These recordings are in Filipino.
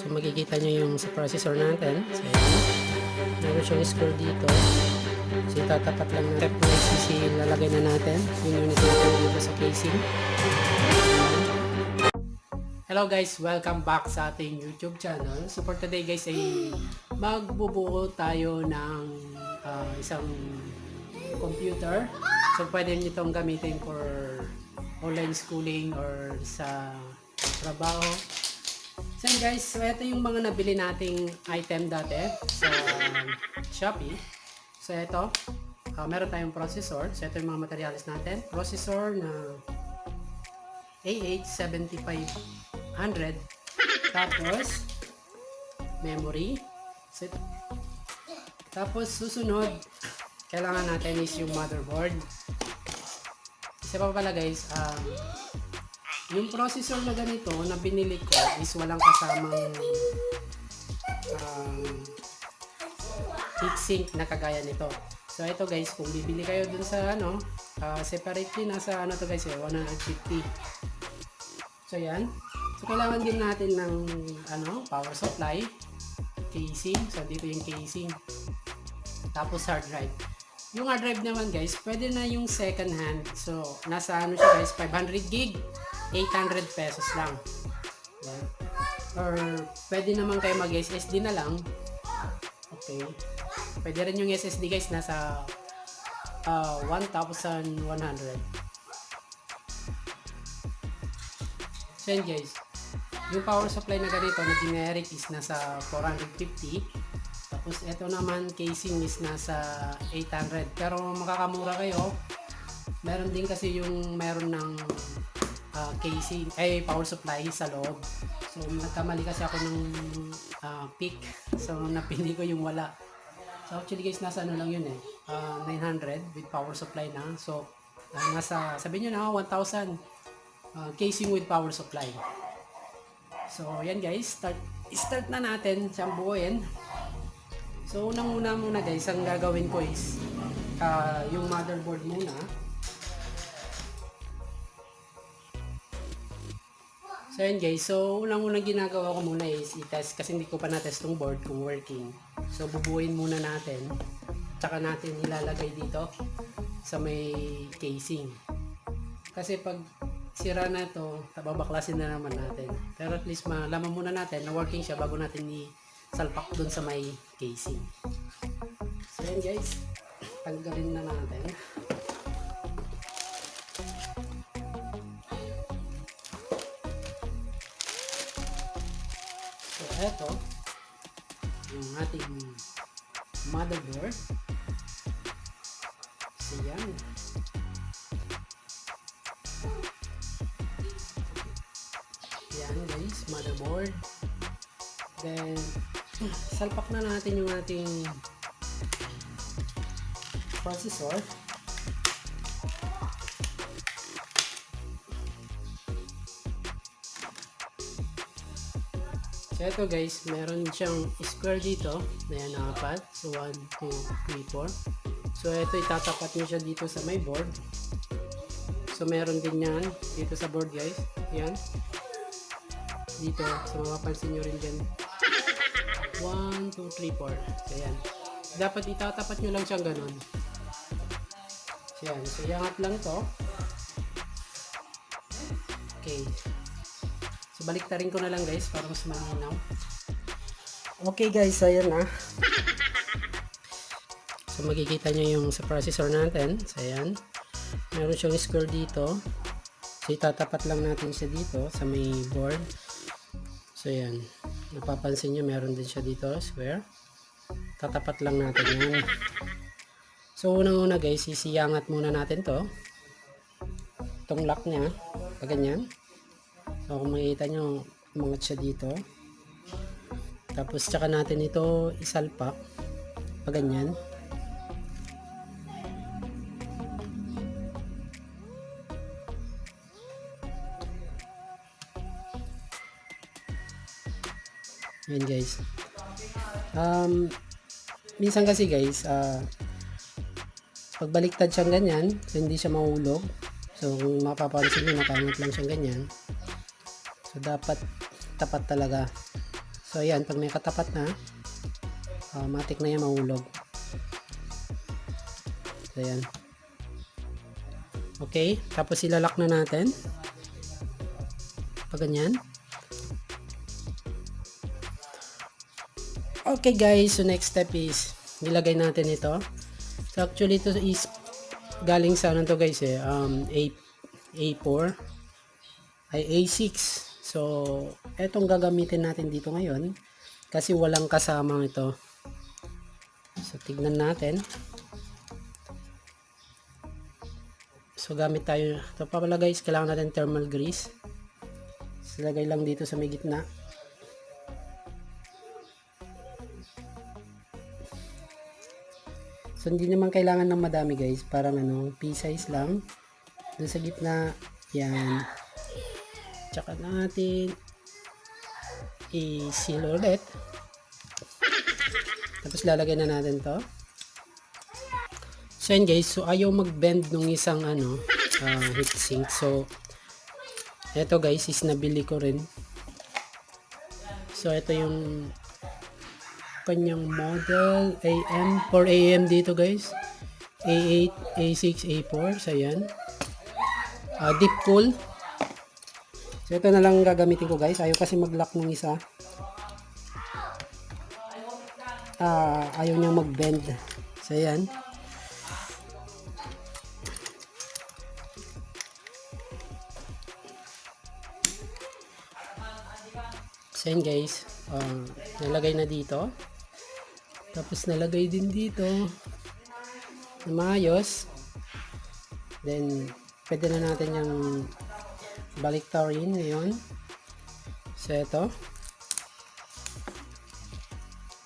So makikita nyo yung sa processor natin. So yan. Meron siyang score dito. So itatapat lang natin. Step na ICC lalagay na natin. Yung unit natin dito sa casing. Hello guys! Welcome back sa ating YouTube channel. So for today guys ay magbubuo tayo ng isang computer. So pwede nyo itong gamitin for online schooling or sa trabaho. So guys, so ito yung mga nabili nating item dati sa Shopee. So ito, meron tayong processor. So ito yung mga materials natin. Processor na A8-7500. Tapos memory. So, tapos susunod, kailangan natin is yung motherboard. Isa pa pala guys, yung processor na ganito na binili ko is walang kasamang heatsink na kagaya nito. So ito guys, kung bibili kayo dun sa separately nasa to guys, 150. So yan. So kailangan din natin ng power supply, casing. So dito yung casing. Tapos hard drive. Yung hard drive naman guys, pwede na yung second hand. So nasa siya guys, 500 gig, 800 pesos lang. Yan. Or pwede naman kayo mag SSD na lang. Okay. Pwede rin yung SSD guys, nasa 1,100. So yan guys, yung power supply na ganito na generic is nasa 450. Tapos ito naman casing is nasa 800. Pero makakamura kayo. Meron din kasi yung meron ng casing, power supply sa loob. So nagkamali kasi ako ng pick. So napili ko yung wala. So actually guys, nasa lang yun 900 with power supply na. So nasa, sabihin nyo na 1,000 casing with power supply. So yan guys, start na natin siyang buuin. So unang-una muna guys, ang gagawin ko is yung motherboard muna. So yan guys, so unang-unang ginagawa ko muna is i-test kasi hindi ko pa na-test yung board kung working. So bubuuin muna natin, tsaka natin ilalagay dito sa may casing. Kasi pag sira na ito, babaklasin na naman natin. Pero at least malaman muna natin na working siya bago natin i-salpak dun sa may casing. So yan guys, tanggalin na natin. So eto, yung ating motherboard. So yan. Yan guys, motherboard. Then salpak na natin yung ating processor. So ito guys, meron siyang square dito. Ayan, apat. So 1, 2, 3, 4. So ito itatapat nyo siya dito sa may board. So meron din yan dito sa board guys. Ayan. Dito, so mapapansin nyo rin dyan. 1, 2, 3, 4. So ayan. Dapat itatapat nyo lang siyang ganun. So ayan. So iangat lang to. Okay. So baliktarin ko na lang guys para mas malinaw. Okay guys, so ayan na. So makikita nyo yung sa processor natin. So ayan. Meron siyang square dito. So itatapat lang natin siya dito sa may board. So ayan. Napapansin nyo meron din siya dito square. Tatapat lang natin yan. So unang-una guys, isiyangat muna natin to. Itong lock nya. Ganyan. So kung makikita nyo, umangat siya dito. Tapos tsaka natin ito isalpak. Ganyan. Yan guys. Minsan kasi guys, pagbaliktad siyang ganyan, so hindi siya mahulog. So kung mapapansin nyo, nakangat lang siyang ganyan. So dapat tapat talaga. So So ayan, pag may katapat na, matik na yan mahulog. So ayan. Okay, tapos ilalak na natin. Pag ganyan. Okay guys, so next step is nilagay natin ito. So actually ito is galing sa ano to guys A4 ay A6. So etong gagamitin natin dito ngayon kasi walang kasamang ito. So tignan natin. So gamit tayo, ito pa pala guys, kailangan natin thermal grease. So lagay lang dito sa may gitna. So hindi naman kailangan ng madami guys, parang ano, pea-size lang. Doon sa gitna, yan. Tsaka natin i-seal ulit. Tapos lalagay na natin to. So yan guys, so ayaw mag-bend nung isang ano, heatsink. So eto guys is nabili ko rin. So ito yung kanyang model AM, 4AM dito guys, A8, A6, A4. So yan, deep cool. So ito na lang gagamitin ko guys, ayaw kasi mag-lock ng isa, ayaw niyang mag-bend. So yan, so yan guys, nalagay na dito. Tapos nalagay din dito na maayos. Then pwede na natin yung baliktarin ngayon. So ito.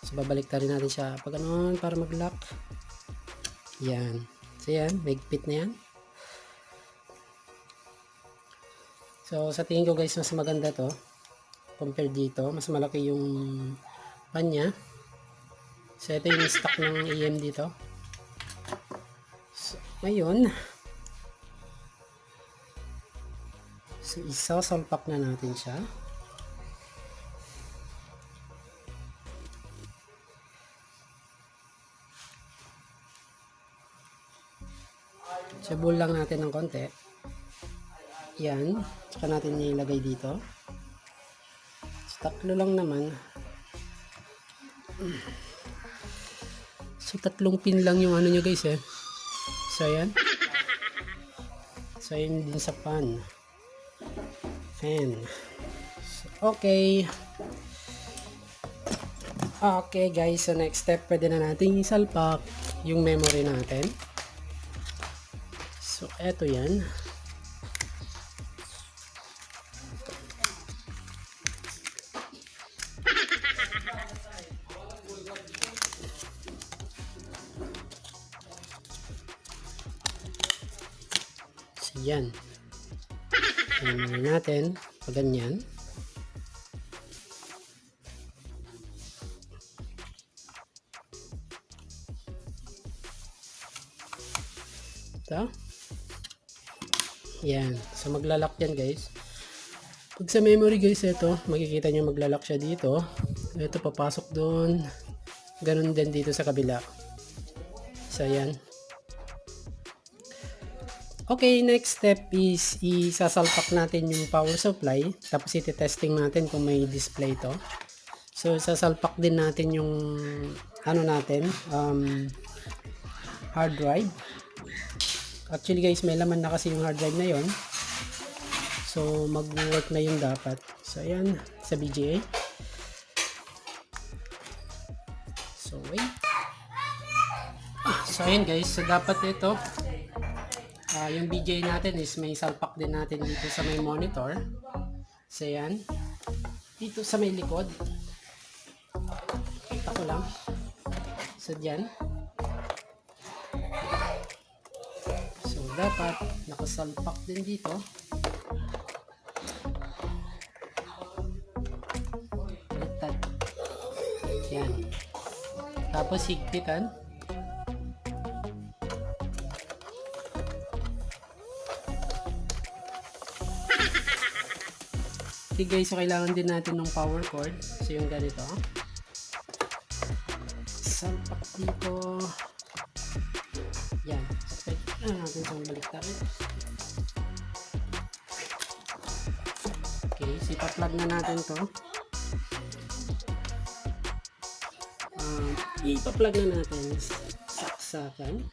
So babaliktarin natin siya pag ano, para mag-lock. Yan. So yan, mahigpit na yan. So sa tingin ko guys, mas maganda to compare dito. Mas malaki yung panya. So ito yung stock ng AM dito. So ngayon, so isasalpak na natin siya. Sibol lang natin ng konti. Yan, saka natin ilagay dito. So tatlo lang naman. So tatlong pin lang yung ano nyo guys So ayan. So ayan din sa fan. So, okay. Okay guys, so next step, pwede na natin isalpak yung memory natin. So eto yan. Yan. Ayan natin. Pag ganyan. Ito. Yan. So maglalak yan guys. Pag sa memory guys, ito. Makikita nyo maglalak siya dito. Ito papasok doon. Ganun din dito sa kabila. So yan. Okay, next step is isasalpak natin yung power supply. Tapos iti-testing natin kung may display to. So sasalpak din natin yung ano natin, hard drive. Actually guys, may laman na kasi yung hard drive na yon. So mag-work na yung dapat. So ayan, sa BGA. So wait. So ayan guys, so dapat ito yung BGA natin is may salpak din natin dito sa may monitor. So yan, dito sa may likod, kita ko lang. So dyan, so dapat nakasalpak din dito. Baliktad. Yan, tapos higpitan. Okay guys, so kailangan din natin ng power cord. So yung ganito. Salpak dito. Yan. So pwede natin siyang baliktarin. Okay, so ipa-plug na natin to. Ipa-plug na natin. Saksakan.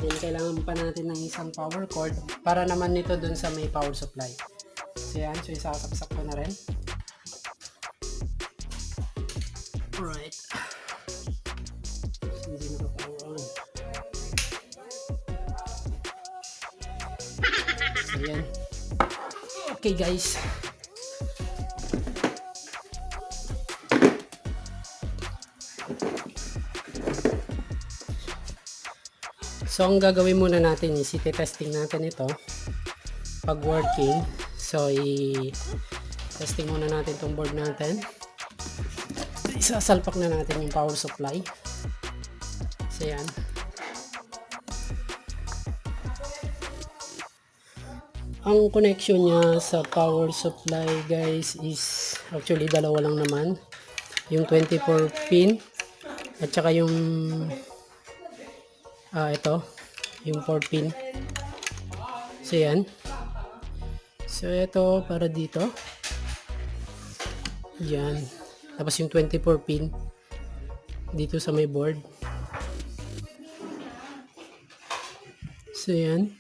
Then kailangan pa natin ng isang power cord para naman nito dun sa may power supply. So yan, so isasaksak ko na rin. Alright. So, hindi naka-power on. So yan. Okay guys. So ang gagawin muna natin is i-testing natin ito pag working. So i-testing muna natin itong board natin. Isasalpak na natin yung power supply. So yan. Ang connection niya sa power supply guys is actually dalawa lang naman. Yung 24 pin at saka yung ito yung 4 pin. So yan. So ito para dito. Yan. Tapos yung 24 pin dito sa may board. So yan.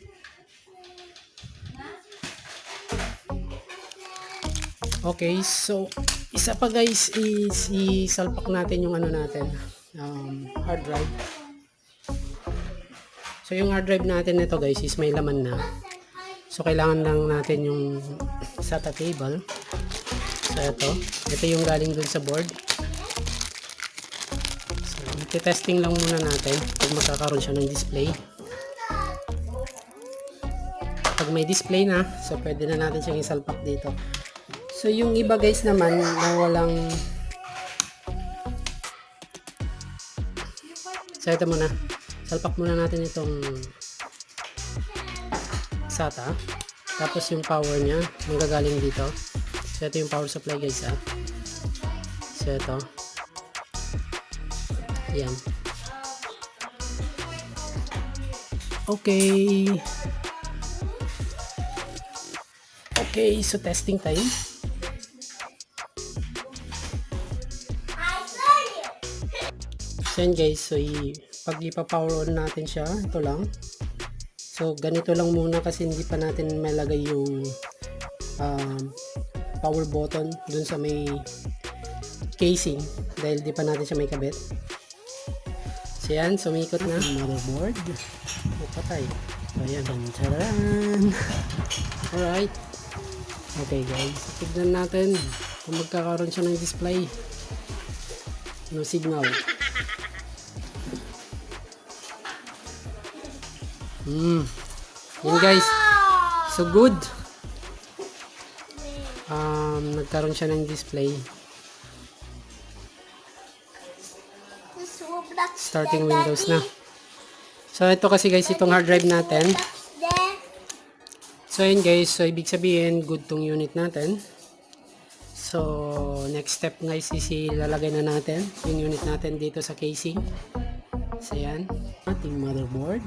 Okay, so isa pa guys is isalpak natin yung ano natin, hard drive. So yung hard drive natin nito guys is may laman na. So kailangan lang natin yung SATA cable. So ito yung galing dun sa board. So i-testing lang muna natin kung magkakaroon siya ng display. Pag may display na, so pwede na natin siyang isalpak dito. So yung iba guys naman na walang, so ito muna, salpak muna natin itong SATA, tapos yung power nya magagaling dito. So ito yung power supply guys So ito, yan. Okay, so testing time. So yan guys, so pag ipa-power on natin siya, ito lang. So ganito lang muna kasi hindi pa natin malagay yung power button dun sa may casing dahil di pa natin siya may kabit. So yan, sumikot na motherboard. Patay. So yan, taran. Alright. Okay guys, tignan natin kung magkakaroon siya ng display. No signal. Yan guys. So good. Nagkaroon siya ng display. Starting Windows na. So ito kasi guys itong hard drive natin. So yun guys, so ibig sabihin good tong unit natin. So next step guys is ilalagay na natin yung unit natin dito sa casing. So yan, ating motherboard.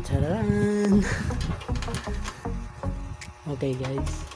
Taran. Okay guys.